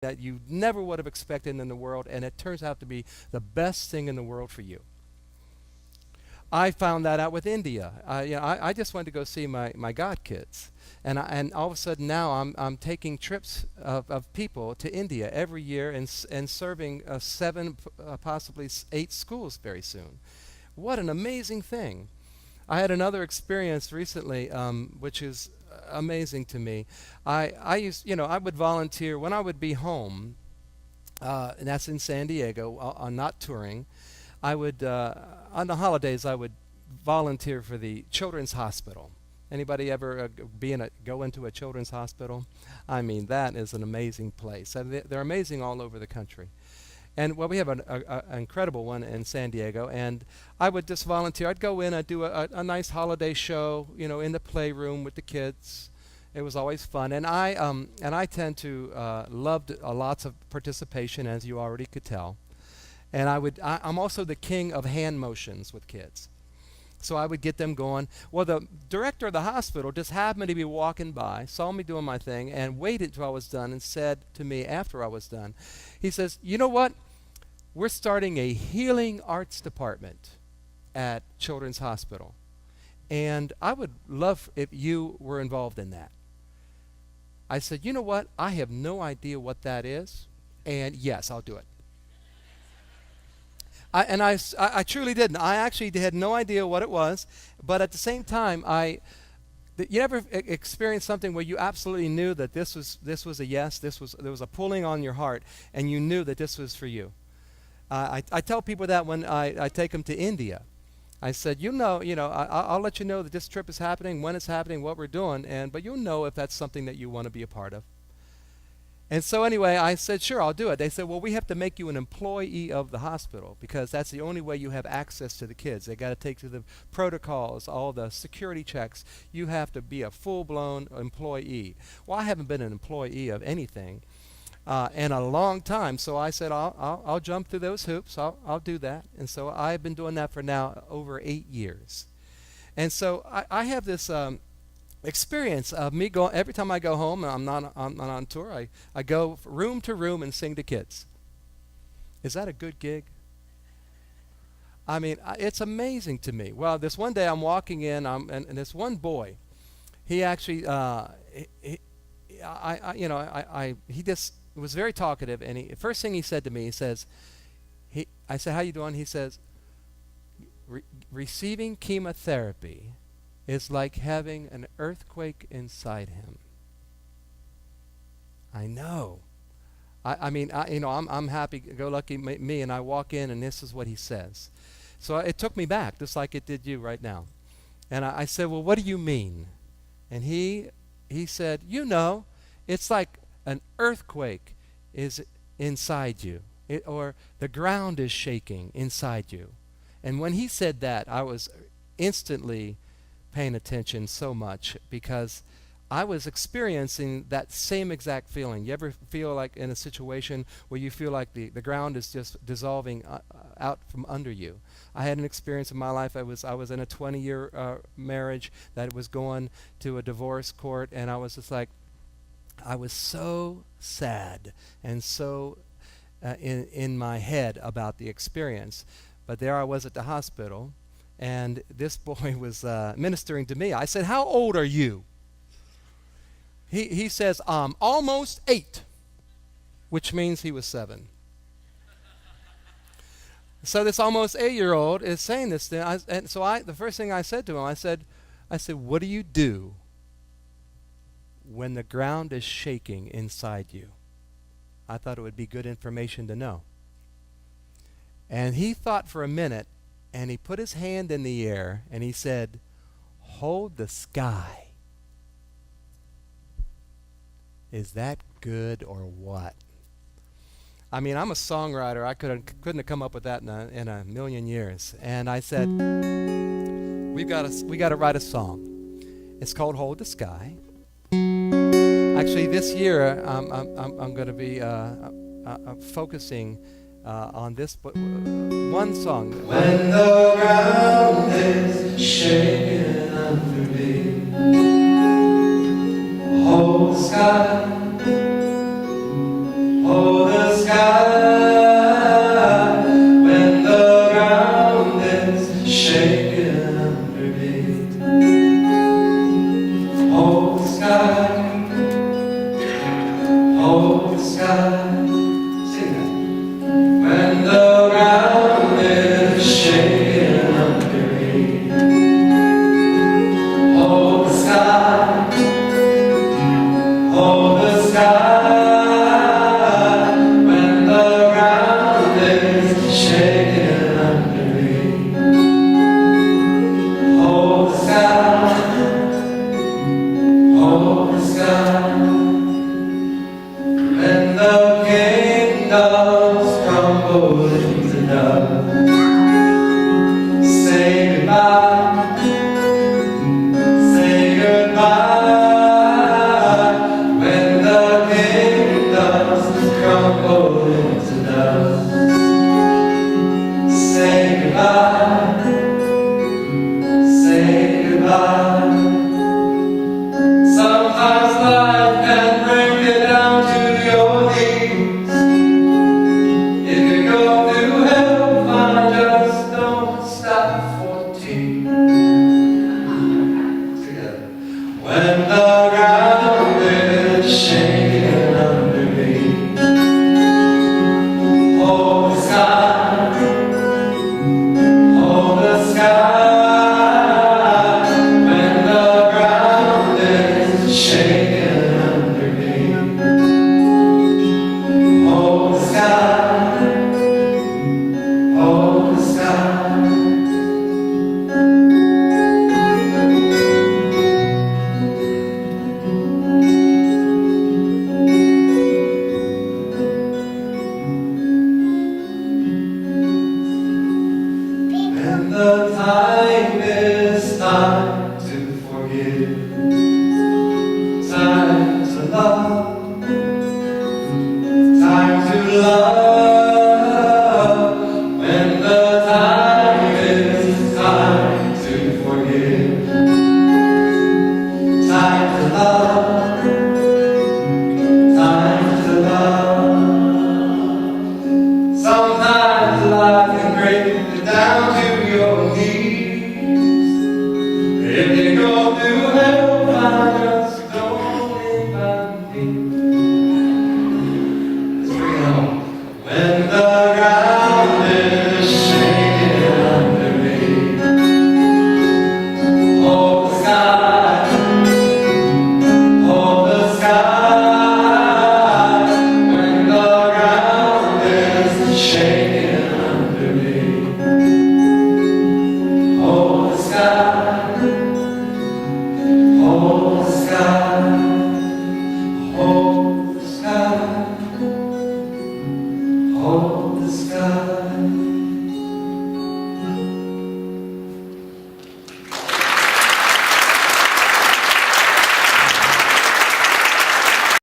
that you never would have expected in the world, and it turns out to be the best thing in the world for you. I found that out with India. I just wanted to go see my god kids, and all of a sudden now I'm taking trips of people to India every year and serving seven, possibly eight schools very soon. What an amazing thing! I had another experience recently, which is amazing to me. I used, I would volunteer when I would be home, and that's in San Diego, not touring. I would, on the holidays, I would volunteer for the Children's Hospital. Anybody ever go into a children's hospital? I mean, that is an amazing place. And they're amazing all over the country. And well, we have an incredible one in San Diego, and I would just volunteer. I'd go in, I'd do a nice holiday show, in the playroom with the kids. It was always fun, and I tend to loved lots of participation, as you already could tell. And I'm also the king of hand motions with kids. So I would get them going. Well, the director of the hospital just happened to be walking by, saw me doing my thing, and waited till I was done and said to me after I was done, he says, "You know what? We're starting a healing arts department at Children's Hospital. And I would love if you were involved in that." I said, "You know what? I have no idea what that is. And yes, I'll do it." I truly didn't. I actually had no idea what it was, but at the same time, you ever experienced something where you absolutely knew that this was a yes, there was a pulling on your heart, and you knew that this was for you. I tell people that when I take them to India. I said, I'll let you know that this trip is happening, when it's happening, what we're doing, but you'll know if that's something that you want to be a part of. And so anyway, I said, sure, I'll do it. They said, well, we have to make you an employee of the hospital because that's the only way you have access to the kids. They got to take through the protocols, all the security checks. You have to be a full-blown employee. Well, I haven't been an employee of anything in a long time, so I said, I'll jump through those hoops. I'll do that. And so I've been doing that for now over 8 years. And so I have this experience of me going every time I go home and I'm not on tour. I go room to room and sing to kids. Is that a good gig? I mean, it's amazing to me. Well, this one day I'm walking in, and this one boy, he actually, he just was very talkative, and first thing he said to me, he says, I said, "How you doing?" He says, "Receiving chemotherapy is like having an earthquake inside him." I know. I'm happy-go-lucky me, and I walk in, and this is what he says. So it took me back, just like it did you right now. And I said, "Well, what do you mean?" And he said, "It's like an earthquake is inside you, or the ground is shaking inside you." And when he said that, I was instantly paying attention so much because I was experiencing that same exact feeling. You ever feel like in a situation where you feel like the ground is just dissolving out from under you? I had an experience in my life. I was in a 20-year marriage that was going to a divorce court, and I was just like, I was so sad and so in my head about the experience. But there I was at the hospital, and this boy was ministering to me. I said, "How old are you?" He says, "I'm almost 8," which means he was 7. So this almost 8-year-old is saying this thing. The first thing I said to him, I said, "What do you do when the ground is shaking inside you?" I thought it would be good information to know. And he thought for a minute, and he put his hand in the air, and he said, "Hold the sky." Is that good or what? I mean, I'm a songwriter. I couldn't have come up with that in a million years. And I said, we got to write a song. It's called "Hold the Sky." Actually, this year I'm going to be focusing on this one song. When the ground is shaking under me, hold the sky, hold sky when the ground is shaking underneath. Hold the sky, hold the sky. Sing that. When the ground is shaking underneath. Hold the sky, hold the sky. When the kingdoms crumble into dust, say goodbye, say goodbye. When the kingdoms crumble into dust, say goodbye, say goodbye. Sometimes life can bring you down to your knees. If you go through hell, fine, just don't stop for tea. Together. When the ground is shaking under me, hold the sky, hold the sky. Shaking underneath. Hold the sky, hold the sky. And the time is time to forgive. Time to love, time to love.